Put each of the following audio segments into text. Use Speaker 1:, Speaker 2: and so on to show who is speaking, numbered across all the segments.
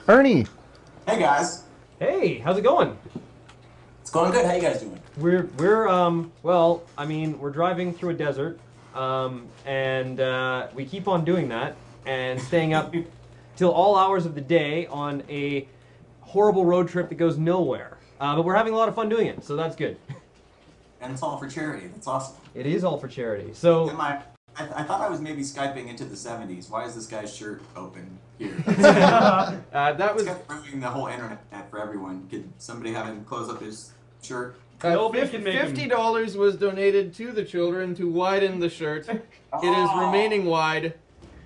Speaker 1: Ernie,
Speaker 2: Hey guys,
Speaker 3: Hey, how's it going?
Speaker 2: it's going good. How you guys doing?
Speaker 3: Well, I mean, we're driving through a desert, and we keep on doing that and staying up till all hours of the day on a horrible road trip that goes nowhere. But we're having a lot of fun doing it, so that's good.
Speaker 2: And it's all for charity. That's awesome.
Speaker 3: It is all for charity. So,
Speaker 2: I thought I was maybe Skyping into the 70s. Why is this guy's shirt open here?
Speaker 4: That was
Speaker 2: It's kind of ruining the whole internet for everyone. Could somebody have him close up his shirt?
Speaker 3: Nobody can make him-
Speaker 4: $50 was donated to the children to widen the shirt. It is remaining wide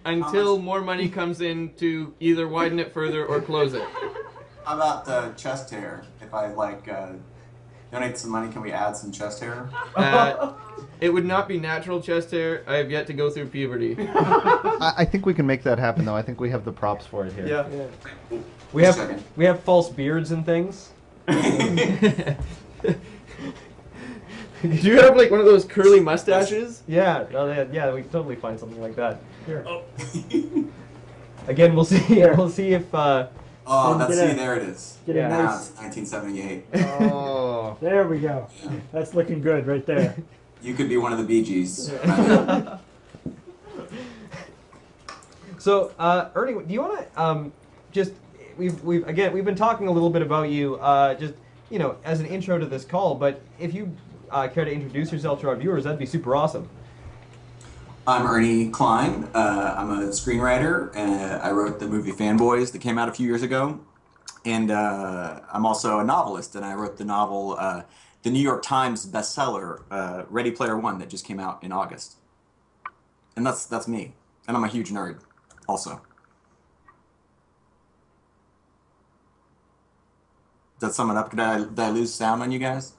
Speaker 4: until more money comes in to either widen it further or close it.
Speaker 2: How about chest hair? If I donate some money, can we add some chest hair?
Speaker 4: It would not be natural chest hair. I have yet to go through puberty.
Speaker 1: I think we can make that happen, though. I think we have the props for it here.
Speaker 4: Yeah.
Speaker 3: we have false beards and things.
Speaker 4: Do you have like one of those curly mustaches?
Speaker 3: Yeah, yeah, we can totally find something like that.
Speaker 5: Here.
Speaker 3: Oh. Again, we'll see. We'll see if.
Speaker 2: Oh, there it is.
Speaker 5: Get a
Speaker 3: Yeah.
Speaker 2: Now
Speaker 5: nice.
Speaker 2: it's 1978.
Speaker 1: Oh.
Speaker 5: There we go. That's looking good right there.
Speaker 2: You could be one of the Bee Gees.
Speaker 3: So, Ernie, do you want to just we've been talking a little bit about you just as an intro to this call, but if you care to introduce yourself to our viewers, that'd be super awesome.
Speaker 2: I'm Ernie Cline. I'm a screenwriter. I wrote the movie Fanboys that came out a few years ago. And I'm also a novelist, and I wrote the novel, the New York Times bestseller, Ready Player One, that just came out in August. And that's me. And I'm a huge nerd, also. Does that sum it up? Did I lose sound on you guys?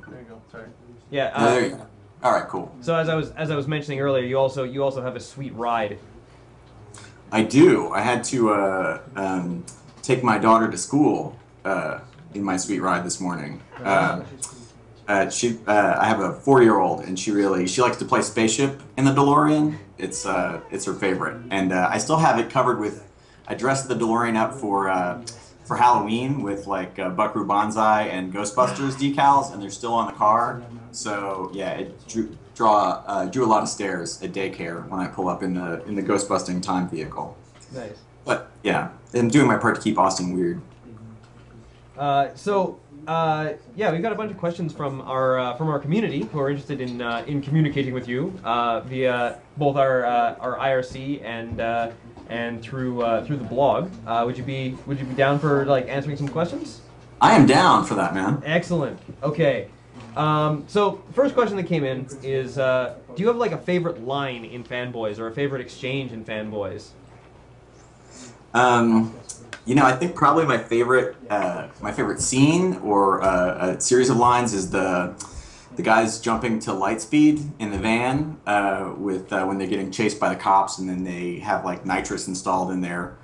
Speaker 4: There you go. Sorry.
Speaker 3: Yeah.
Speaker 2: No, there you go. All right, cool.
Speaker 3: So as I was mentioning earlier, you also have a sweet ride.
Speaker 2: I do. I had to take my daughter to school in my sweet ride this morning. I have a 4-year-old, and she likes to play spaceship in the DeLorean. It's her favorite, and I still have it covered with. I dressed the DeLorean up for Halloween with like Buckaroo Banzai and Ghostbusters decals, and they're still on the car. So yeah, it drew a lot of stares at daycare when I pull up in the Ghostbusting time vehicle.
Speaker 3: Nice.
Speaker 2: But yeah, I'm doing my part to keep Austin weird.
Speaker 3: Yeah, we've got a bunch of questions from our community who are interested in communicating with you via both our IRC and through the blog. Would you be down for like answering some questions?
Speaker 2: I am down for that, man.
Speaker 3: Excellent. Okay. So first question that came in is, do you have like a favorite line in Fanboys or a favorite exchange in Fanboys?
Speaker 2: I think probably my favorite scene or a series of lines is the guys jumping to light speed in the van when they're getting chased by the cops, and then they have like nitrous installed in their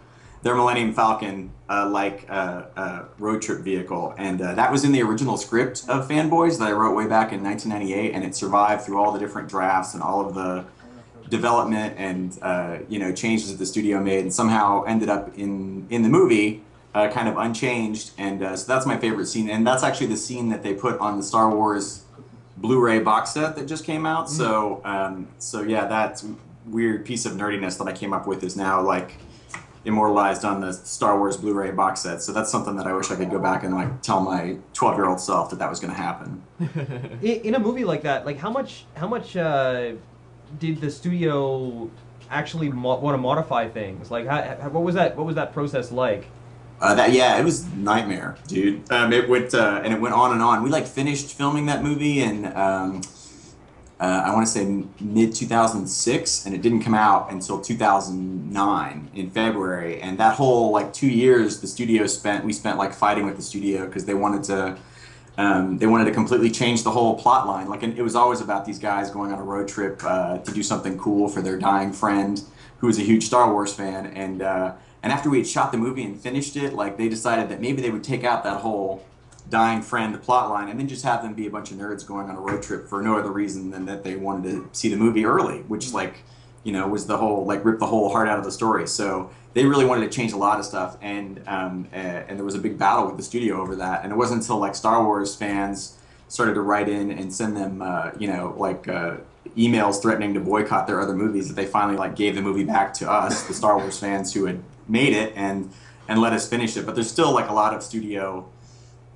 Speaker 2: Millennium Falcon road trip vehicle, and that was in the original script of Fanboys that I wrote way back in 1998, and it survived through all the different drafts and all of the development and changes that the studio made, and somehow ended up in the movie kind of unchanged, and so that's my favorite scene, and that's actually the scene that they put on the Star Wars Blu-ray box set that just came out. So yeah, that weird piece of nerdiness that I came up with is now like immortalized on the Star Wars Blu-ray box set. So that's something that I wish I could go back and like tell my 12-year-old self that was going to happen.
Speaker 3: In a movie like that, like how much did the studio actually want to modify things? Like what was that process like?
Speaker 2: It was a nightmare, dude. It went on and on. We like finished filming that movie in I want to say mid 2006, and it didn't come out until 2009 in February. And that whole like 2 years, we spent like fighting with the studio because they wanted to completely change the whole plot line. Like, and it was always about these guys going on a road trip to do something cool for their dying friend, who was a huge Star Wars fan. And after we had shot the movie and finished it, like they decided that maybe they would take out that whole dying friend plot line and then just have them be a bunch of nerds going on a road trip for no other reason than that they wanted to see the movie early, which was the whole like rip the whole heart out of the story. So they really wanted to change a lot of stuff, and there was a big battle with the studio over that. And it wasn't until like Star Wars fans started to write in and send them, emails threatening to boycott their other movies that they finally like gave the movie back to us, the Star Wars fans who had made it, and let us finish it. But there's still like a lot of studio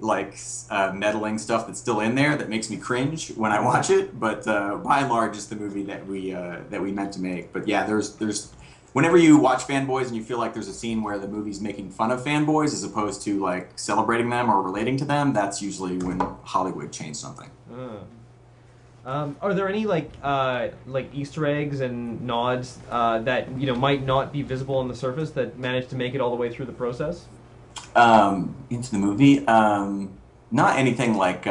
Speaker 2: meddling stuff that's still in there that makes me cringe when I watch it. But by and large, it's the movie that we meant to make. But yeah, there's whenever you watch Fanboys and you feel like there's a scene where the movie's making fun of fanboys as opposed to like celebrating them or relating to them, that's usually when Hollywood changed something.
Speaker 3: Are there any like Easter eggs and nods that might not be visible on the surface that managed to make it all the way through the process?
Speaker 2: Into the movie, not anything like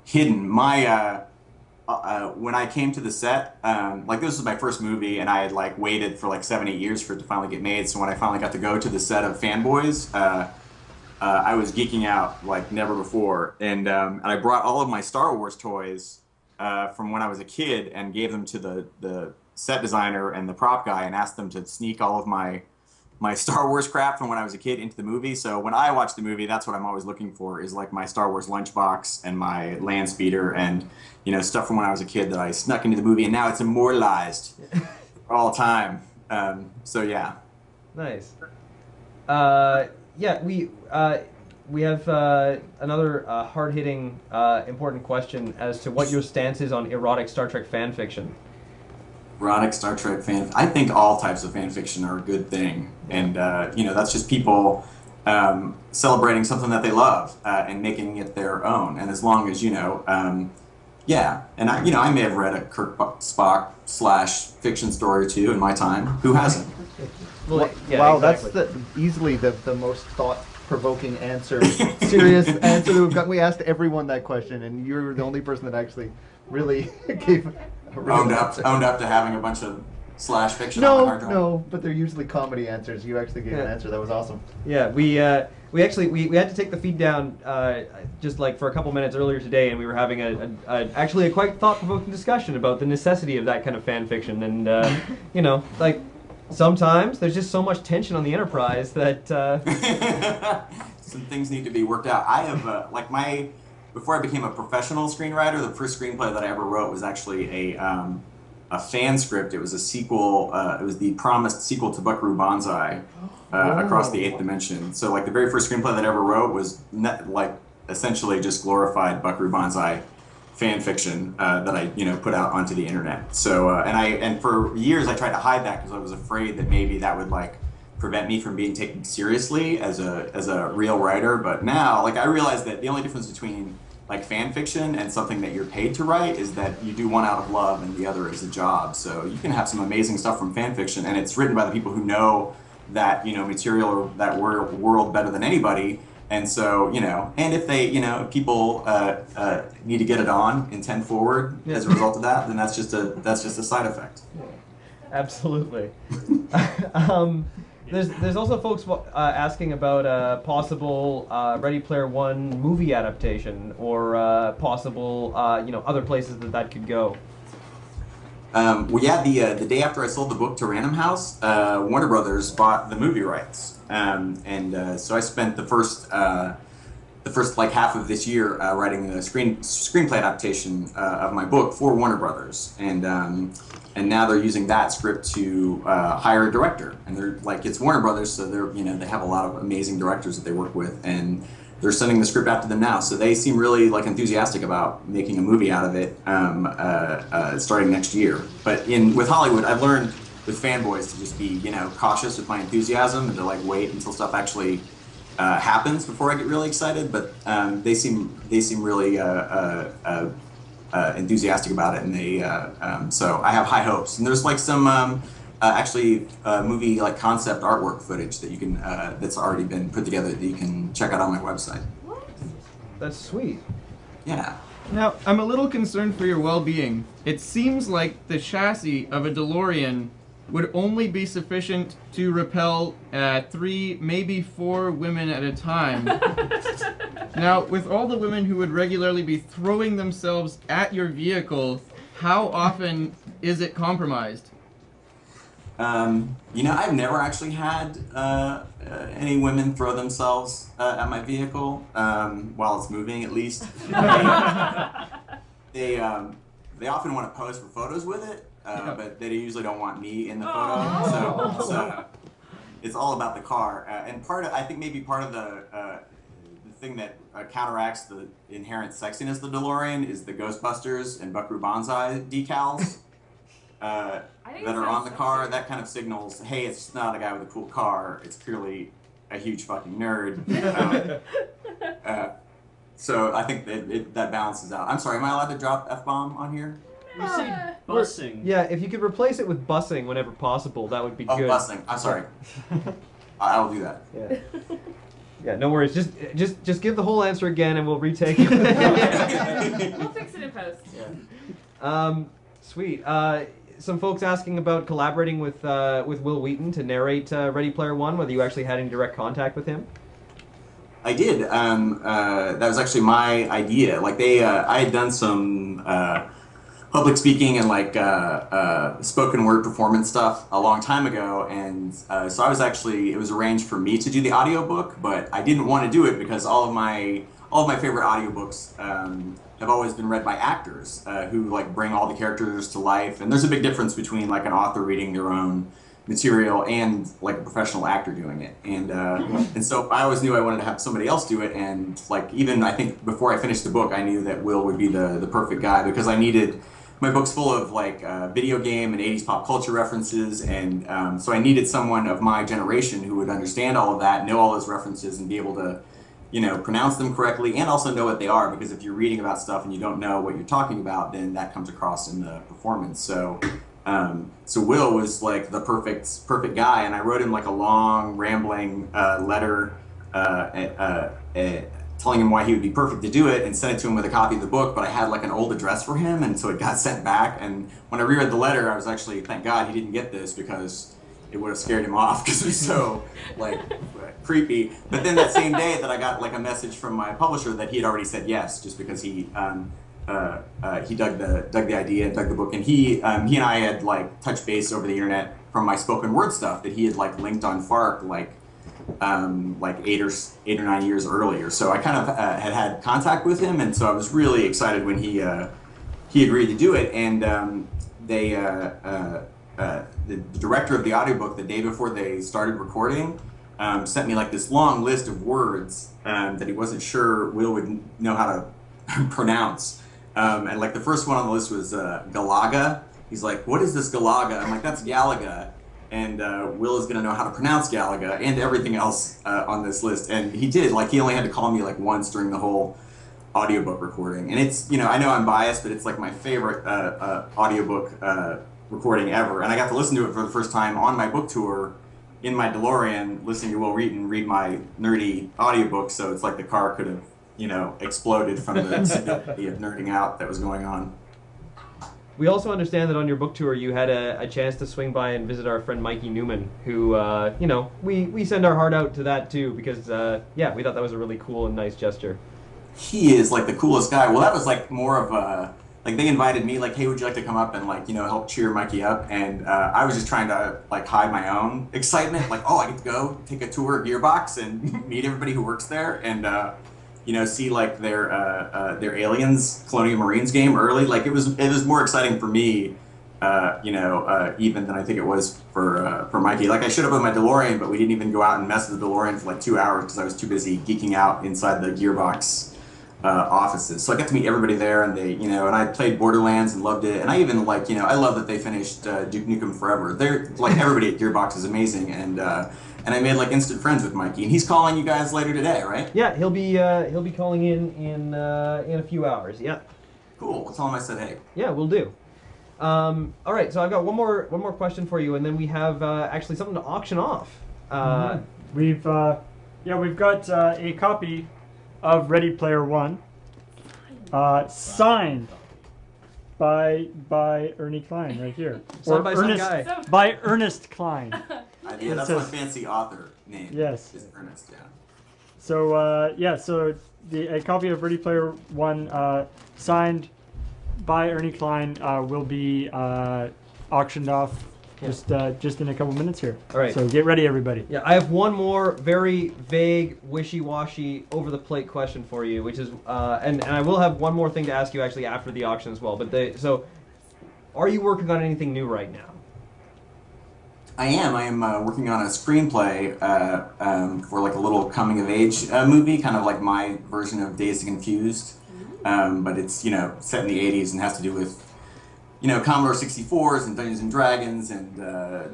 Speaker 2: hidden. My when I came to the set, like this was my first movie, and I had like waited for like 7-8 years for it to finally get made. So when I finally got to go to the set of Fanboys, I was geeking out like never before, and I brought all of my Star Wars toys from when I was a kid and gave them to the set designer and the prop guy and asked them to sneak all of my Star Wars crap from when I was a kid into the movie. So when I watch the movie, that's what I'm always looking for, is like my Star Wars lunchbox and my land speeder and stuff from when I was a kid that I snuck into the movie, and now it's immortalized for all time. So yeah.
Speaker 3: Nice. Yeah, we have another hard-hitting, important question as to what your stance is on erotic Star Trek fan fiction.
Speaker 2: Erotic Star Trek fan. I think all types of fan fiction are a good thing, and that's just people celebrating something that they love and making it their own. And as long as yeah. And I may have read a Kirk Spock / fiction story or two in my time. Who hasn't?
Speaker 3: Well, yeah,
Speaker 1: wow,
Speaker 3: exactly.
Speaker 1: that's easily the most thought-provoking answer, serious answer that we've got. We asked everyone that question, and you're the only person that actually really gave a real
Speaker 2: owned
Speaker 1: answer.
Speaker 2: up to having a bunch of / fiction on the hard drive.
Speaker 1: No, but they're usually comedy answers. You actually gave an answer that was awesome.
Speaker 3: Yeah, we had to take the feed down just like for a couple minutes earlier today, and we were having actually a quite thought-provoking discussion about the necessity of that kind of fan fiction, and like sometimes there's just so much tension on the Enterprise that
Speaker 2: some things need to be worked out. I have before I became a professional screenwriter, the first screenplay that I ever wrote was actually a fan script. It was a sequel. It was the promised sequel to Buckaroo Banzai, Across the Eighth Dimension. So like the very first screenplay that I ever wrote was essentially just glorified Buckaroo Banzai fan fiction that I put out onto the internet. So and for years I tried to hide that because I was afraid that maybe that would like prevent me from being taken seriously as a real writer. But now I realize that the only difference between like fan fiction and something that you're paid to write is that you do one out of love and the other is a job. So you can have some amazing stuff from fan fiction, and it's written by the people who know that material or that world better than anybody. And so and if they people need to get it on in 10 forward as a result of that, then that's just a side effect.
Speaker 3: Yeah, absolutely. There's also folks asking about a possible Ready Player One movie adaptation or possible other places that could go.
Speaker 2: Well, yeah, the day after I sold the book to Random House, Warner Brothers bought the movie rights, so I spent the first like half of this year writing a screenplay adaptation of my book for Warner Brothers, and now they're using that script to hire a director, and they're it's Warner Brothers, so they have a lot of amazing directors that they work with, and they're sending the script out to them now. So they seem really enthusiastic about making a movie out of it starting next year. But with Hollywood, I've learned with Fanboys to just be cautious with my enthusiasm and to wait until stuff actually happens before I get really excited. But they seem really enthusiastic about it, and they so I have high hopes. And there's some actually movie concept artwork footage that you can that's already been put together that you can check out on my website.
Speaker 3: That's sweet.
Speaker 2: Yeah.
Speaker 4: Now, I'm a little concerned for your well-being. It seems like the chassis of a DeLorean would only be sufficient to repel 3, maybe 4 women at a time. Now, with all the women who would regularly be throwing themselves at your vehicle, how often is it compromised?
Speaker 2: I've never actually had any women throw themselves at my vehicle while it's moving, at least. They often want to pose for photos with it, but they usually don't want me in the photo. So it's all about the car. And I think maybe part of the thing that counteracts the inherent sexiness of the DeLorean is the Ghostbusters and Buckaroo Banzai decals. That are on the car. That kind of signals, hey, it's just not a guy with a cool car. It's purely a huge fucking nerd. So I think that balances out. I'm sorry, am I allowed to drop F-bomb on here?
Speaker 6: You say busing.
Speaker 3: Yeah, if you could replace it with bussing whenever possible, that would be good.
Speaker 2: Oh, busing. I'm sorry. I will do that.
Speaker 3: Yeah. Yeah, no worries. Just give the whole answer again, and we'll retake it.
Speaker 7: We'll fix it in post.
Speaker 3: Yeah. Sweet. Some folks asking about collaborating with Will Wheaton to narrate Ready Player One. Whether you actually had any direct contact with him?
Speaker 2: I did. That was actually my idea. Like I had done some public speaking and like spoken word performance stuff a long time ago, and so it was arranged for me to do the audiobook, but I didn't want to do it because all of my favorite audiobooks have always been read by actors who like bring all the characters to life, and there's a big difference between like an author reading their own material and like a professional actor doing it, and so I always knew I wanted to have somebody else do it, and like even I think before I finished the book I knew that Will would be the perfect guy, because I needed, my book's full of like video game and 80s pop culture references, and so I needed someone of my generation who would understand all of that, know all those references, and be able to pronounce them correctly, and also know what they are, because if you're reading about stuff and you don't know what you're talking about, then that comes across in the performance. So Will was like the perfect guy, and I wrote him like a long, rambling letter telling him why he would be perfect to do it, and sent it to him with a copy of the book, but I had like an old address for him, and so it got sent back, and when I reread the letter, I was actually, thank God he didn't get this, because it would have scared him off, because it was so like creepy. But then that same day that I got like a message from my publisher that he had already said yes, just because he dug the idea and dug the book, and he and I had like touched base over the internet from my spoken word stuff that he had like linked on FARC like 8 or 9 years earlier. So I kind of had contact with him, and so I was really excited when he agreed to do it. And the director of the audiobook, the day before they started recording, sent me like this long list of words that he wasn't sure Will would know how to pronounce. And like the first one on the list was Galaga. He's like, what is this Galaga? I'm like, that's Galaga. And Will is gonna know how to pronounce Galaga and everything else on this list. And he did. Like, he only had to call me like once during the whole audiobook recording. And it's, I know I'm biased, but it's like my favorite audiobook recording ever. And I got to listen to it for the first time on my book tour in my DeLorean, listening to Will Wheaton read my nerdy audiobook. So it's like the car could have, exploded from the stupidity of nerding out that was going on.
Speaker 3: We also understand that on your book tour you had a chance to swing by and visit our friend Mikey Newman, who, we send our heart out to that too, because, we thought that was a really cool and nice gesture.
Speaker 2: He is like the coolest guy. Well, that was like more of a, like they invited me, like, hey, would you like to come up and like, help cheer Mikey up? And I was just trying to like hide my own excitement, like, oh, I get to go take a tour of Gearbox and meet everybody who works there, and see like their Aliens Colonial Marines game early. Like it was more exciting for me, even than I think it was for Mikey. Like I showed up with my DeLorean, but we didn't even go out and mess with the DeLorean for like 2 hours because I was too busy geeking out inside the Gearbox offices. So I got to meet everybody there, and they, and I played Borderlands and loved it. And I even like, I love that they finished Duke Nukem Forever. They're like, everybody at Gearbox is amazing, and I made like instant friends with Mikey. And he's calling you guys later today, right?
Speaker 3: Yeah, he'll be calling in a few hours. Yeah.
Speaker 2: Cool. We'll tell him I said hey.
Speaker 3: Yeah, we'll do. All right, so I've got one more question for you, and then we have actually something to auction off.
Speaker 5: We've got a copy of Ready Player One, signed by Ernie Cline right here.
Speaker 3: Signed by some guy.
Speaker 5: By Ernest Cline.
Speaker 2: Yeah, that's my fancy author name.
Speaker 5: Yes.
Speaker 2: Is Ernest, yeah.
Speaker 5: So a copy of Ready Player One, signed by Ernie Cline, will be auctioned off just in a couple minutes here.
Speaker 3: All right.
Speaker 5: So get ready, everybody.
Speaker 3: Yeah, I have one more very vague, wishy-washy, over-the-plate question for you, which is, and I will have one more thing to ask you actually after the auction as well. But so, are you working on anything new right now?
Speaker 2: I am working on a screenplay for like a little coming-of-age movie, kind of like my version of Dazed and Confused, but it's set in the '80s and has to do with Commodore 64s and Dungeons and Dragons, and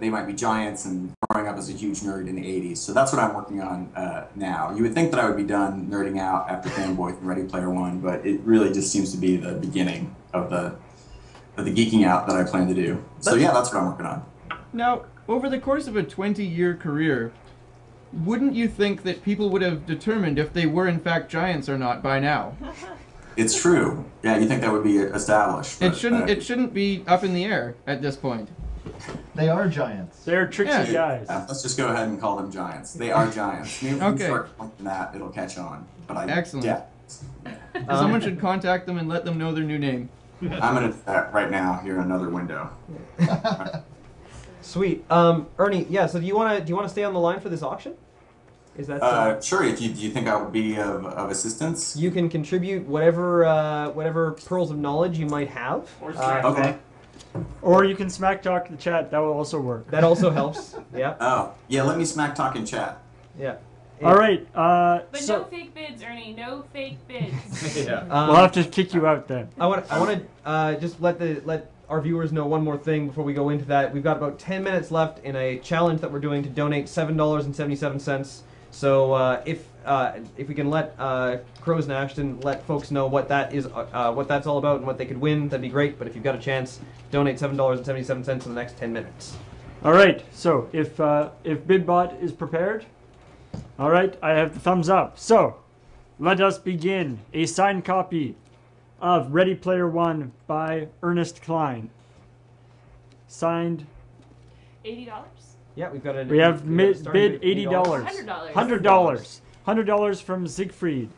Speaker 2: they might be giants, and growing up as a huge nerd in the '80s. So that's what I'm working on now. You would think that I would be done nerding out after Fanboy and Ready Player One, but it really just seems to be the beginning of the geeking out that I plan to do. So yeah, that's what I'm working on.
Speaker 4: Now, over the course of a 20-year career, wouldn't you think that people would have determined if they were in fact giants or not by now?
Speaker 2: It's true. Yeah, you think that would be established. But,
Speaker 4: It shouldn't be up in the air at this point.
Speaker 1: They are giants.
Speaker 5: They're tricksy guys.
Speaker 2: Yeah, let's just go ahead and call them giants. They are giants. Maybe if we start pointing that, it'll catch on. But
Speaker 4: Excellent.
Speaker 2: Yeah.
Speaker 4: Someone should contact them and let them know their new name.
Speaker 2: I'm gonna do that right now here in another window.
Speaker 3: Sweet. Ernie, yeah. So do you wanna stay on the line for this auction? Is that
Speaker 2: sure? If you think I would be of assistance,
Speaker 3: you can contribute whatever pearls of knowledge you might have.
Speaker 2: okay.
Speaker 5: Or you can smack talk the chat. That will also work.
Speaker 3: That also helps. Yeah.
Speaker 2: Oh yeah, let me smack talk in chat.
Speaker 3: Yeah.
Speaker 5: All right.
Speaker 7: But
Speaker 5: So
Speaker 7: no fake bids, Ernie. No fake bids.
Speaker 5: we'll have to kick you out then.
Speaker 3: I want to just let our viewers know one more thing before we go into that. We've got about 10 minutes left in a challenge that we're doing to donate $7.77. So if we can let Crows and Ashton let folks know what that is, what that's all about, and what they could win, that'd be great. But if you've got a chance, donate $7.77 in the next 10 minutes.
Speaker 5: All right. So if BidBot is prepared, all right, I have the thumbs up. So let us begin. A signed copy of Ready Player One by Ernest Cline. Signed.
Speaker 7: $80.
Speaker 3: Yeah, we've got a.
Speaker 5: We have bid
Speaker 3: starting
Speaker 5: $80.
Speaker 7: $100.
Speaker 5: $100. $100 from Siegfried.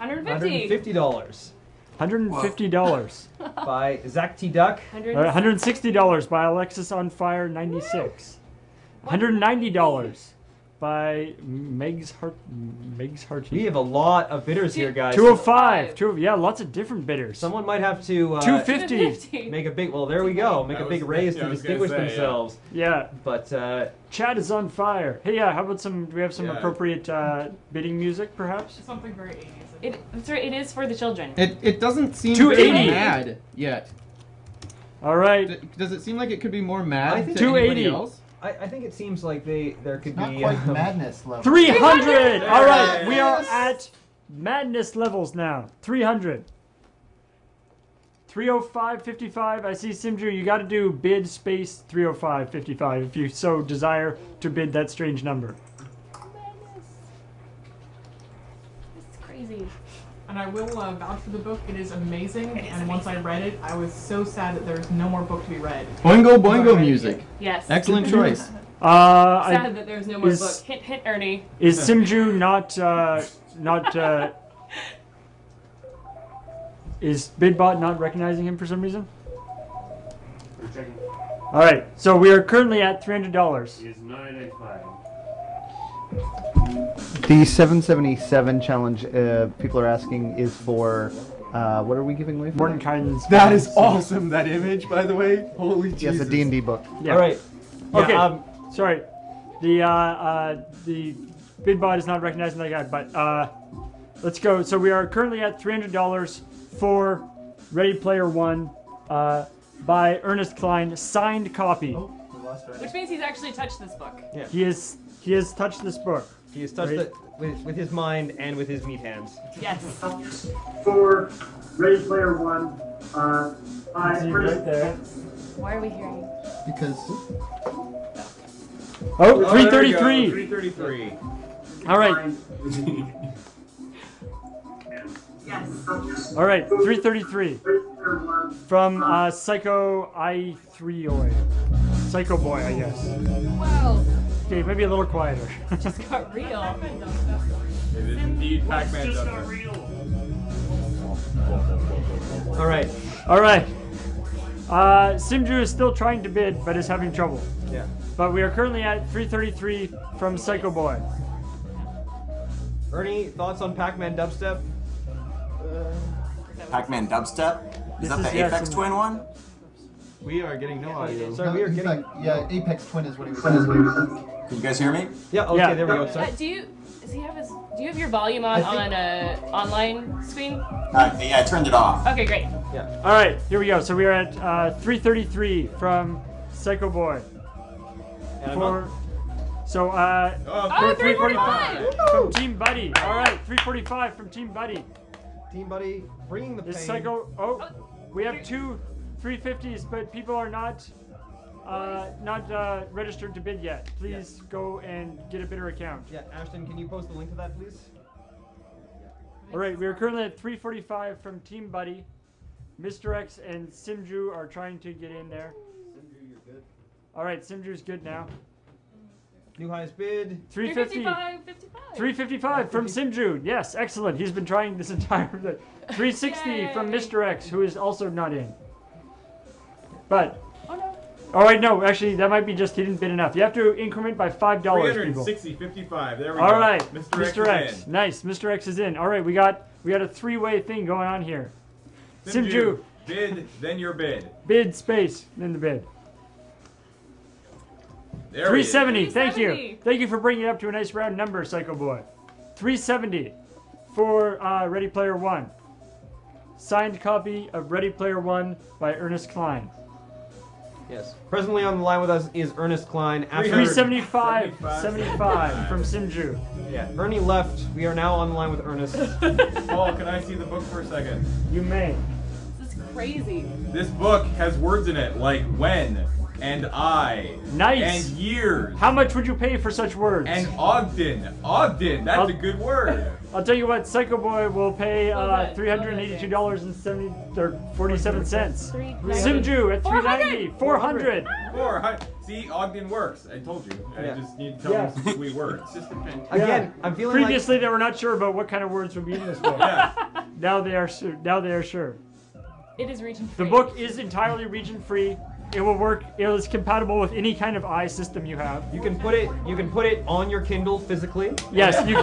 Speaker 7: $150.
Speaker 3: $150
Speaker 5: $150.
Speaker 3: by Zach T. Duck.
Speaker 5: $160 by Alexis on Fire 96. $190 by Meg's Heart.
Speaker 3: We have a lot of bidders here, guys.
Speaker 5: 205. Yeah, lots of different bidders.
Speaker 3: Someone might have to
Speaker 5: 250.
Speaker 3: make a big. Well, there we go. Make a big raise to distinguish themselves.
Speaker 5: Yeah.
Speaker 3: But
Speaker 5: Chat is on fire. Hey, yeah. How about some? Do we have some appropriate bidding music, perhaps?
Speaker 7: Something very 80s. That's right. It is for the children.
Speaker 4: It doesn't seem
Speaker 5: 280.
Speaker 4: very mad yet.
Speaker 5: All right.
Speaker 4: Does it seem like it could be more mad
Speaker 3: I think
Speaker 4: to anybody
Speaker 5: 280.
Speaker 4: else?
Speaker 3: I think it seems like there could
Speaker 1: Not
Speaker 3: be
Speaker 1: quite madness level.
Speaker 5: 300. All right. We are at madness levels now. 300. 305.55. I see Simju. You got to do bid space 305.55 if you so desire to bid that strange number.
Speaker 7: Madness. It's crazy.
Speaker 8: And I will vouch for the book. It is amazing. And once I read it, I was so sad that there's no more book to be read.
Speaker 4: Boingo Boingo music.
Speaker 7: Yes.
Speaker 4: Excellent choice.
Speaker 7: Sad that there's no more book. Hint, Ernie.
Speaker 5: Is Simju not is BidBot not recognizing him for some reason? All right, so we are currently at $300.
Speaker 6: Is 985.
Speaker 1: The 777 challenge, people are asking, is for, what are we giving away for?
Speaker 5: Mordenkainen's.
Speaker 9: That is awesome, that image, by the way. Holy
Speaker 1: Yes,
Speaker 9: Jesus.
Speaker 1: a D&D book.
Speaker 5: Yeah.
Speaker 3: All right.
Speaker 5: Okay.
Speaker 3: Yeah,
Speaker 5: Sorry. The BidBot is not recognizing that guy, but let's go. So we are currently at $300 for Ready Player One by Ernest Cline, signed copy.
Speaker 1: Oh, we lost Ready.
Speaker 7: Which means he's actually touched this book.
Speaker 3: Yeah.
Speaker 5: He has touched this book.
Speaker 3: He has touched it with his mind and with his meat hands.
Speaker 7: Yes.
Speaker 5: For Ready Player One by Ernest. There.
Speaker 7: Why are we hearing you?
Speaker 1: Because
Speaker 5: Oh, 333.
Speaker 3: 333.
Speaker 5: All right. All right, 333 from Psycho I3 Psycho Boy, I guess.
Speaker 7: Wow.
Speaker 5: Okay, maybe a little quieter.
Speaker 7: Just got real.
Speaker 9: It is indeed Pac-Man.
Speaker 3: All right.
Speaker 5: All right. Simju is still trying to bid, but is having trouble.
Speaker 3: Yeah.
Speaker 5: But we are currently at 333 from Psycho Boy.
Speaker 3: Ernie, thoughts on Pac-Man Dubstep?
Speaker 2: Pac-Man Dubstep? Is that the
Speaker 5: yes,
Speaker 2: Apex Twin one?
Speaker 9: We are getting no audio.
Speaker 3: Sorry, we are
Speaker 1: he's
Speaker 3: getting.
Speaker 1: like, yeah, Apex Twin is what he was saying.
Speaker 2: Can you guys hear me?
Speaker 3: Yeah. Okay.
Speaker 5: Yeah.
Speaker 3: There we go. Sorry.
Speaker 7: Does he have his? Do you have your volume on online screen?
Speaker 2: Yeah, I turned it off.
Speaker 7: Okay, great.
Speaker 3: Yeah.
Speaker 5: All right, here we go. So we are at 333 from Psycho Boy.
Speaker 3: And
Speaker 5: For, so
Speaker 7: Oh,
Speaker 5: 345 from Team Buddy. All right, 345 from Team Buddy.
Speaker 3: Team Buddy, bringing the pain.
Speaker 5: Is Psycho? Oh, we have two 350s, but people are not registered to bid yet. Please go and get a bidder account.
Speaker 3: Yeah, Ashton, can you post the link to that, please?
Speaker 5: All right, we are currently at 345 from Team Buddy. Mr. X and Simju are trying to get in there.
Speaker 3: Simju, you're good.
Speaker 5: All right, Simju's good now.
Speaker 3: New highest bid.
Speaker 5: 350.
Speaker 7: 55.
Speaker 5: 355 from Simju. Yes, excellent. He's been trying this entire day. 360 from Mr. X, who is also not in. But,
Speaker 7: Oh no.
Speaker 5: all right, no, actually, that might be just he didn't bid enough. You have to increment by $5, people.
Speaker 9: 360.55. There we go.
Speaker 5: All right,
Speaker 9: Mr. X.
Speaker 5: X. Nice, Mr. X is in. All right, we got a three-way thing going on here. Simju.
Speaker 9: Bid, then your bid.
Speaker 5: Bid space, then the bid.
Speaker 9: There
Speaker 5: 370. Thank
Speaker 7: 370.
Speaker 5: you. Thank you for bringing it up to a nice round number, Psycho Boy. 370 for Ready Player One. Signed copy of Ready Player One by Ernest Cline.
Speaker 3: Yes. Presently on the line with us is Ernest Cline. After
Speaker 5: 375 75 from Simju.
Speaker 3: Yeah, Ernie left. We are now on the line with Ernest.
Speaker 9: Paul, can I see the book for a second?
Speaker 5: You may.
Speaker 7: This is crazy.
Speaker 9: This book has words in it like when and I.
Speaker 5: Nice.
Speaker 9: And years.
Speaker 5: How much would you pay for such words?
Speaker 9: And Ogden. Ogden, that's a good word.
Speaker 5: I'll tell you what, Psycho Boy will pay $382.47. Simju at 390. 400.
Speaker 9: 400. See, Ogden works. I told you. I just need to tell you some sweet words.
Speaker 3: Again, I'm feeling
Speaker 5: Previously, they were not sure about what kind of words would be in this book.
Speaker 9: Yeah.
Speaker 5: Now they are sure.
Speaker 7: It is region free.
Speaker 5: The book is entirely region free. It will work. It is compatible with any kind of eye system you have.
Speaker 3: You can put it on your Kindle physically.
Speaker 5: Yes, you.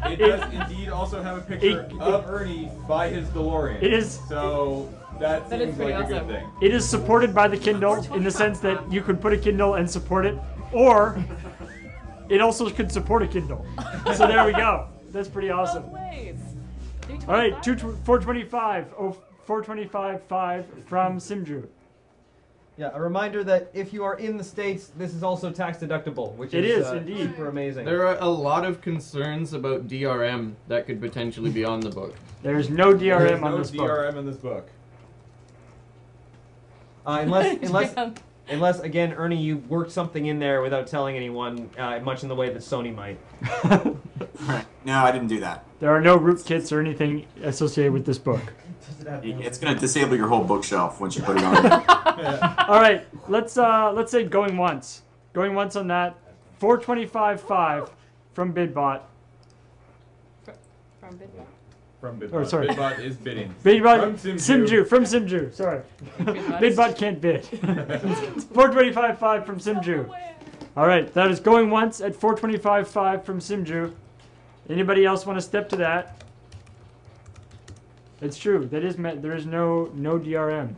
Speaker 9: It does indeed also have a picture of Ernie by his DeLorean.
Speaker 5: It is.
Speaker 9: So that
Speaker 7: That is
Speaker 9: seems
Speaker 7: pretty
Speaker 9: like a good
Speaker 7: awesome.
Speaker 9: thing.
Speaker 5: It is supported by the Kindle in the sense that you could put a Kindle and support it, or it also could support a Kindle. So there we go. That's pretty awesome.
Speaker 7: Both ways.
Speaker 5: All right, 425. Oh, 425.5 from Simju.
Speaker 3: Yeah, a reminder that if you are in the States, this is also tax deductible, which
Speaker 5: It
Speaker 3: is
Speaker 5: is, indeed.
Speaker 3: super amazing.
Speaker 4: There are a lot of concerns about DRM that could potentially be on the book.
Speaker 5: There's no DRM
Speaker 9: There's
Speaker 5: on
Speaker 9: no
Speaker 5: this book.
Speaker 9: DRM in this book.
Speaker 3: Unless again, Ernie, you worked something in there without telling anyone, much in the way that Sony might.
Speaker 2: Right. No, I didn't do that.
Speaker 5: There are no rootkits or anything associated with this book.
Speaker 2: It's going to disable your whole bookshelf once you put it on.
Speaker 5: All right, let's say going once. Going once on that. 425.5 from Bidbot.
Speaker 7: From Bidbot.
Speaker 9: From Bidbot.
Speaker 5: Oh, sorry.
Speaker 9: Bidbot is bidding.
Speaker 5: Bidbot,
Speaker 9: From Simju.
Speaker 5: From Simju, sorry. Bidbot can't bid. 425.5 from Simju. All right, that is going once at 425.5 from Simju. Anybody else want to step to that? It's true. That is there is no DRM.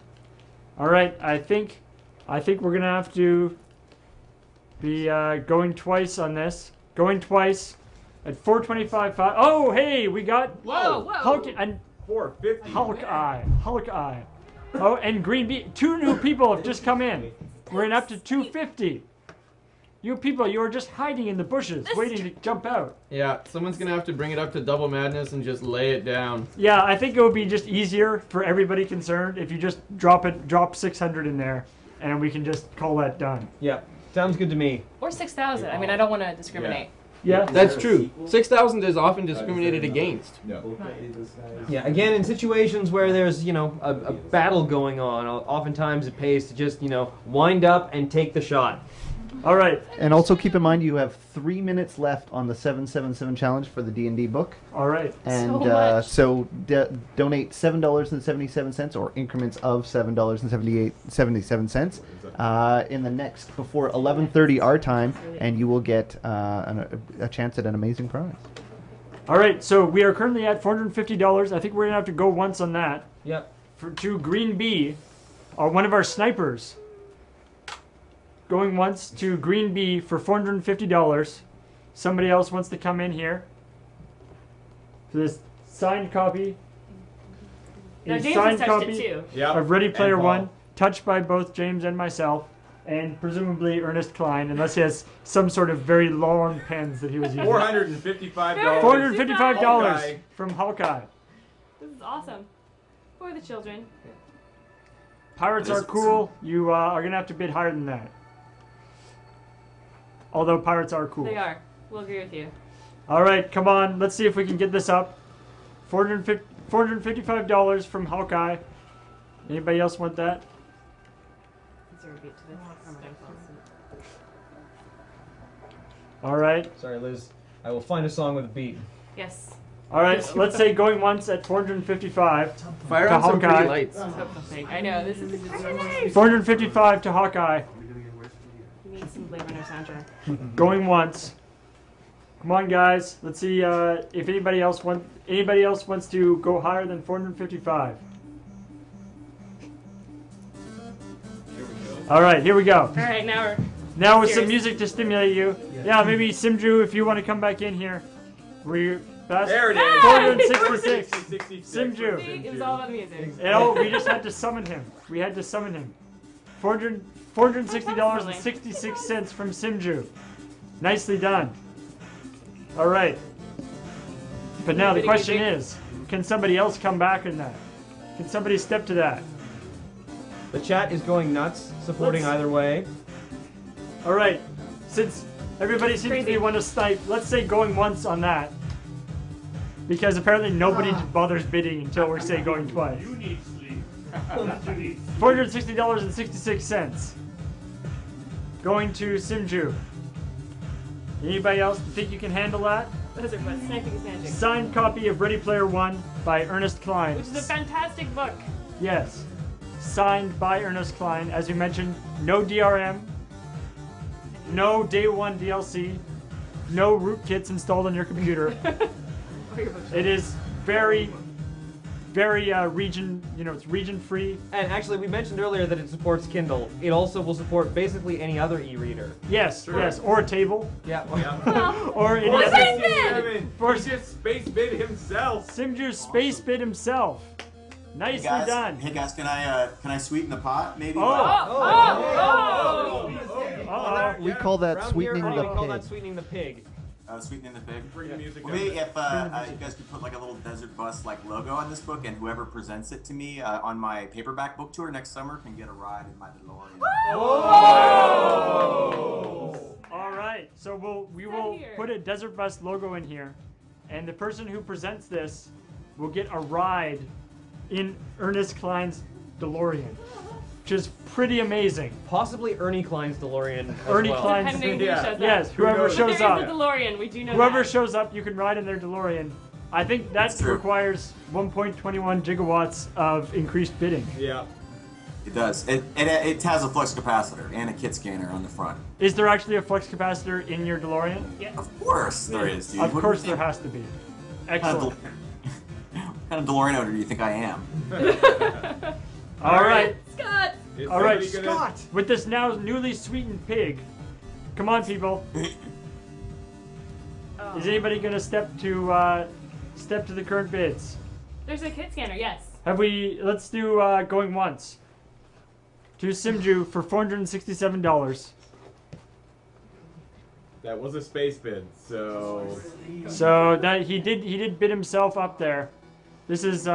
Speaker 5: All right, I think we're gonna have to be going twice on this. Going twice at 425.5. Oh, hey, we got
Speaker 7: Whoa.
Speaker 5: Hulk and
Speaker 9: 450.
Speaker 5: Hulk-Eye. Oh, and Green Bee. 2 new people have just come in. We're in up to 250. You people, you are just hiding in the bushes, waiting to jump out.
Speaker 4: Yeah, someone's gonna have to bring it up to Double Madness and just lay it down.
Speaker 5: Yeah, I think it would be just easier for everybody concerned if you just drop 600 in there, and we can just call that done.
Speaker 3: Yeah, sounds good to me.
Speaker 7: Or 6,000. I mean, I don't want to discriminate.
Speaker 5: Yeah,
Speaker 4: That's true. 6,000 is often discriminated against.
Speaker 9: No.
Speaker 3: Yeah, again, in situations where there's, a battle going on, oftentimes it pays to just, wind up and take the shot.
Speaker 5: All right.
Speaker 1: And also keep in mind you have 3 minutes left on the 777 challenge for the D&D book.
Speaker 5: All right.
Speaker 1: And
Speaker 7: So much.
Speaker 1: donate $7.77 or increments of $7.77 in the next before 11:30 our time, and you will get a chance at an amazing prize.
Speaker 5: All right. So we are currently at $450. I think we're gonna have to go once on that.
Speaker 3: Yep.
Speaker 5: To Green Bee, one of our snipers. Going once to Green Bee for $450. Somebody else wants to come in here for this signed copy.
Speaker 7: No,
Speaker 5: A
Speaker 7: James
Speaker 5: signed
Speaker 7: has touched
Speaker 5: copy
Speaker 7: it too.
Speaker 9: Yep.
Speaker 5: of Ready Player
Speaker 9: And Paul.
Speaker 5: One, touched by both James and myself, and presumably Ernest Cline, unless he has some sort of very long pens that he was using.
Speaker 9: $455.
Speaker 5: $455
Speaker 9: Hawkeye.
Speaker 5: from Hawkeye.
Speaker 7: This is awesome. For the children.
Speaker 5: Pirates are cool. You are going to have to bid higher than that. Although pirates are cool.
Speaker 7: They are. We'll agree with you.
Speaker 5: All right, come on. Let's see if we can get this up. $455 from Hawkeye. Anybody else want that?
Speaker 7: Is there a beat to this?
Speaker 5: All right.
Speaker 3: Sorry, Liz. I will find a song with a beat.
Speaker 7: Yes.
Speaker 5: All right, let's say going once at 455
Speaker 1: Fire
Speaker 5: to
Speaker 1: on some pretty
Speaker 5: Hawkeye.
Speaker 1: lights.
Speaker 7: I know, this is
Speaker 5: 455 to Hawkeye.
Speaker 7: You need some Blade Runner soundtrack.
Speaker 5: Going once. Come on, guys. Let's see if anybody else wants to go higher than 455. All right, here we go.
Speaker 7: Alright, now
Speaker 5: Now with some
Speaker 7: Serious.
Speaker 5: music to stimulate you. Yeah, maybe Simju, if you want to come back in here. We're past
Speaker 9: There it is.
Speaker 5: 466.
Speaker 9: 66.
Speaker 5: Simju.
Speaker 7: it was all about the music.
Speaker 5: We just had to summon him. We had to summon him. $460.66 from Simju. Nicely done. All right. But now the question is, can somebody else come back in that? Can somebody step to that?
Speaker 3: The chat is going nuts, supporting
Speaker 5: Let's-
Speaker 3: either way.
Speaker 5: All right. Since everybody seems to
Speaker 7: Crazy.
Speaker 5: want to snipe, let's say going once on that. Because apparently nobody bothers bidding until we say going twice.
Speaker 6: You need sleep.
Speaker 5: $460.66. Going to Simju. Anybody else think you can handle that?
Speaker 7: Those are fun. Sniping is magic.
Speaker 5: Signed copy of Ready Player One by Ernest Cline.
Speaker 7: Which is a fantastic book.
Speaker 5: Yes. Signed by Ernest Cline. As you mentioned, no DRM, no day one DLC, no rootkits installed on your computer.
Speaker 7: Or your bookshelf.
Speaker 5: It is very, very region, it's region free.
Speaker 3: And actually, we mentioned earlier that it supports Kindle. It also will support basically any other e-reader.
Speaker 5: Yes, yes, or a table,
Speaker 3: Yeah.
Speaker 5: or any
Speaker 7: Or
Speaker 5: other.
Speaker 7: Simon!
Speaker 9: He just space bid himself.
Speaker 5: Simju's space bid himself. Nicely done.
Speaker 2: Hey guys, can I sweeten the pot? Maybe.
Speaker 5: Uh-oh.
Speaker 1: We call that
Speaker 3: Around
Speaker 1: sweetening
Speaker 3: here,
Speaker 1: the
Speaker 3: we call
Speaker 1: pig.
Speaker 3: that sweetening the pig.
Speaker 2: Sweetening the pig.
Speaker 9: Bring the music
Speaker 2: Well,
Speaker 9: up.
Speaker 2: maybe if you guys could put like a little desert bus like logo on this book, and whoever presents it to me on my paperback book tour next summer can get a ride in my DeLorean.
Speaker 5: All right, so we will put a Desert Bus logo in here, and the person who presents this will get a ride in Ernest Cline's DeLorean, which is pretty amazing.
Speaker 3: Possibly Ernie Cline's DeLorean as
Speaker 5: Ernie
Speaker 3: well.
Speaker 5: Cline's
Speaker 7: Depending who
Speaker 9: Yeah.
Speaker 7: shows up.
Speaker 5: Yes, whoever
Speaker 9: knows?
Speaker 5: shows
Speaker 7: There
Speaker 5: up.
Speaker 7: is a DeLorean, we do know
Speaker 5: Whoever
Speaker 7: that.
Speaker 5: shows up, you can ride in their DeLorean. I think that
Speaker 2: That's true.
Speaker 5: requires 1.21 gigawatts of increased bidding.
Speaker 9: Yeah.
Speaker 2: It does. It has a flux capacitor and a kit scanner on the front.
Speaker 5: Is there actually a flux capacitor in your DeLorean?
Speaker 2: Of course there is, dude.
Speaker 5: Of
Speaker 2: What
Speaker 5: course
Speaker 2: do you
Speaker 5: there
Speaker 2: think?
Speaker 5: has to be.
Speaker 2: What kind of
Speaker 5: Excellent.
Speaker 2: What kind of DeLorean owner do you think I am?
Speaker 5: All right.
Speaker 7: Scott!
Speaker 9: Is
Speaker 5: All right,
Speaker 9: somebody gonna-
Speaker 5: With this now newly sweetened pig, come on, people.
Speaker 7: Oh.
Speaker 5: Is anybody gonna step to the current bids?
Speaker 7: There's a kit scanner, yes.
Speaker 5: Have we? Let's do going once. To Simju for $467.
Speaker 9: That was a space bid, so
Speaker 5: So that he did bid himself up there. This is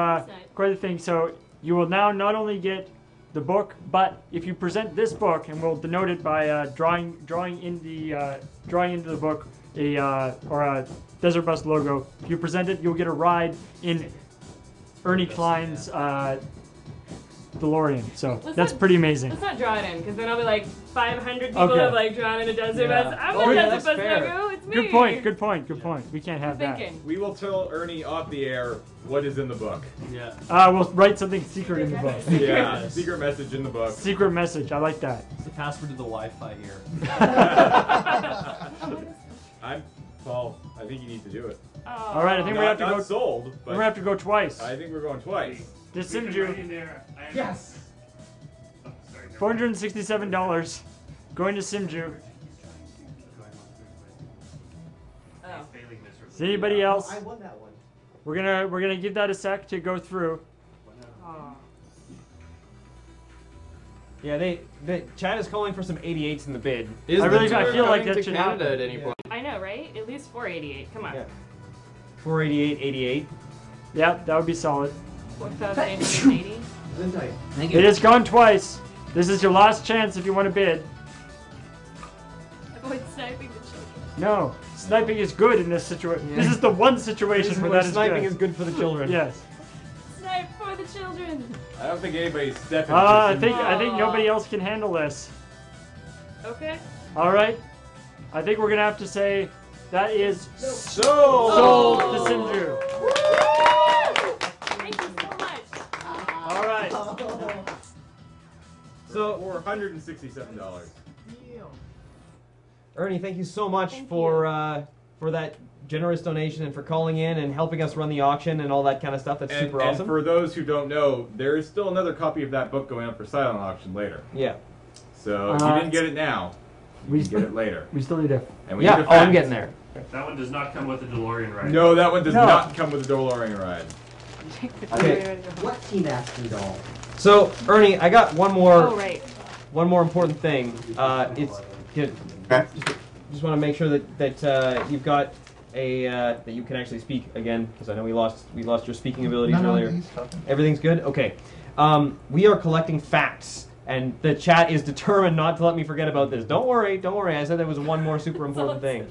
Speaker 5: quite a thing. So you will now not only get the book, but if you present this book, and we'll denote it by drawing into the book a Desert Bus logo. If you present it, you'll get a ride in Ernie Cline's DeLorean. So
Speaker 7: Let's
Speaker 5: that's
Speaker 7: not-
Speaker 5: pretty amazing.
Speaker 7: Let's not draw it in, because then I'll be like 500 people
Speaker 5: Okay.
Speaker 7: have like drawn in a desert bus. I'm
Speaker 3: Oh,
Speaker 7: the
Speaker 3: yeah,
Speaker 7: desert
Speaker 3: that's
Speaker 7: bus
Speaker 3: fair.
Speaker 7: logo. It's me.
Speaker 5: Good point. Good point. Good point. We can't have
Speaker 7: I'm
Speaker 5: that.
Speaker 7: thinking.
Speaker 9: We will tell Ernie off the air what is in the book.
Speaker 6: Yeah.
Speaker 5: We'll write something secret in the book.
Speaker 9: Yeah,
Speaker 6: Yes.
Speaker 9: secret message in the book.
Speaker 5: Secret message. I like that.
Speaker 6: It's the password to the Wi-Fi here.
Speaker 9: I'm Paul. I think you need to do it.
Speaker 5: All right. I think we have to
Speaker 9: Not
Speaker 5: go.
Speaker 9: sold,
Speaker 5: We're
Speaker 9: but
Speaker 5: gonna have to go twice.
Speaker 9: I think we're going twice.
Speaker 5: To Simju,
Speaker 9: Yes.
Speaker 5: $467. Going to Simju.
Speaker 7: Oh.
Speaker 5: Is anybody else?
Speaker 1: I won that one.
Speaker 5: We're gonna give that a sec to go through.
Speaker 3: Yeah, the chat is calling for some 88s in the bid.
Speaker 10: Is
Speaker 5: I
Speaker 10: the
Speaker 5: really- I
Speaker 10: tour
Speaker 5: feel like
Speaker 10: coming
Speaker 5: that
Speaker 10: to
Speaker 5: should
Speaker 10: Canada
Speaker 5: happen.
Speaker 10: at any point?
Speaker 7: I know, right? At least 488. Come on.
Speaker 3: Yeah. 488, 88.
Speaker 5: Yep, that would be solid.
Speaker 7: 4,880.
Speaker 5: It has gone twice. This is your last chance if you want to bid.
Speaker 7: Avoid sniping the children.
Speaker 5: No, sniping is good in this situation. This is the one situation where that is
Speaker 3: sniping
Speaker 5: good.
Speaker 3: is good for the children.
Speaker 5: Yes.
Speaker 7: Snipe for the children.
Speaker 9: I don't think anybody's stepping.
Speaker 5: I think nobody else can handle this.
Speaker 7: Okay.
Speaker 5: All right. I think we're gonna have to say that is
Speaker 9: sold
Speaker 5: to Simju.
Speaker 7: Thank you so much.
Speaker 5: All right.
Speaker 3: So
Speaker 9: $467.
Speaker 3: Ernie, thank you so much for that generous donation and for calling in and helping us run the auction and all that kind of stuff. That's super awesome.
Speaker 9: And for those who don't know, there is still another copy of that book going up for silent auction later.
Speaker 3: Yeah.
Speaker 9: So if you didn't get it now, you can get it later.
Speaker 5: We still need it.
Speaker 9: And we
Speaker 3: Yeah,
Speaker 9: need a
Speaker 3: oh, I'm
Speaker 9: fact.
Speaker 3: getting there.
Speaker 11: That one does not come with the DeLorean ride.
Speaker 9: No, that one does
Speaker 5: No.
Speaker 9: not come with the DeLorean ride.
Speaker 3: Okay.
Speaker 1: What teen asking doll?
Speaker 3: So, Ernie, I got one more
Speaker 7: Oh, right.
Speaker 3: important thing. It's good. Just want to make sure that you've got a that you can actually speak again, because I know we lost your speaking abilities earlier.
Speaker 1: he's talking.
Speaker 3: Everything's good? Okay. We are collecting facts, and the chat is determined not to let me forget about this. Don't worry, don't worry. I said there was one more super important thing.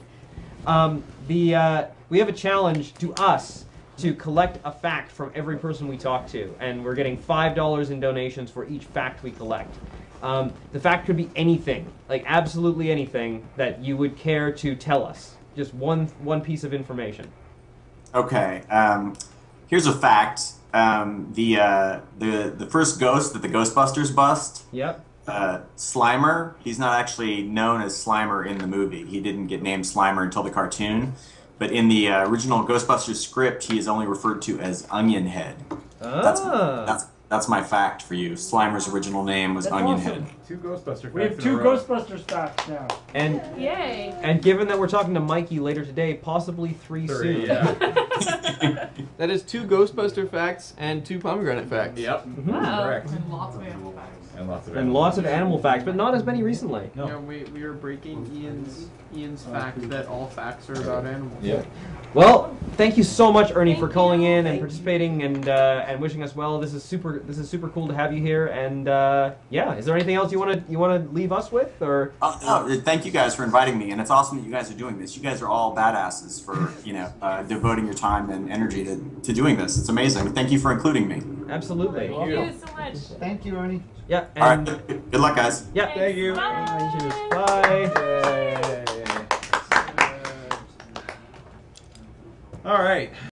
Speaker 3: We have a challenge to us to collect a fact from every person we talk to, and we're getting $5 in donations for each fact we collect. The fact could be anything, like absolutely anything that you would care to tell us. Just one piece of information.
Speaker 2: Okay, here's a fact. The first ghost that the Ghostbusters bust,
Speaker 3: Yep.
Speaker 2: Slimer, he's not actually known as Slimer in the movie. He didn't get named Slimer until the cartoon. But in the original Ghostbusters script, he is only referred to as Onion Head. That's my fact for you. Slimer's original name was Onion Head.
Speaker 9: Two Ghostbuster facts
Speaker 5: We have
Speaker 9: in a
Speaker 5: two
Speaker 9: row.
Speaker 5: Ghostbusters facts now.
Speaker 3: And
Speaker 7: Yay.
Speaker 3: and given that we're talking to Mikey later today, possibly three soon.
Speaker 9: Yeah.
Speaker 10: That is 2 Ghostbuster facts and 2 pomegranate facts.
Speaker 9: Yep.
Speaker 7: Wow.
Speaker 9: Correct.
Speaker 8: And lots of animal facts.
Speaker 9: And lots of
Speaker 3: And lots of animal facts, but not as many recently.
Speaker 10: Yeah, we are breaking Ian's fact that all facts are about animals.
Speaker 9: Yeah.
Speaker 3: Well, thank you so much, Ernie, for calling in and participating and wishing us well. This is super cool to have you here. And yeah, is there anything else you want to leave us with, or?
Speaker 2: No, thank you guys for inviting me, and it's awesome that you guys are doing this. You guys are all badasses for devoting your time and energy to doing this. It's amazing. Thank you for including me.
Speaker 3: Absolutely.
Speaker 7: Thank you so much.
Speaker 1: Thank you, Ernie.
Speaker 3: Yeah.
Speaker 2: All
Speaker 3: And
Speaker 2: right. Good luck, guys.
Speaker 3: yeah.
Speaker 9: Thank you.
Speaker 3: Bye.
Speaker 9: All right.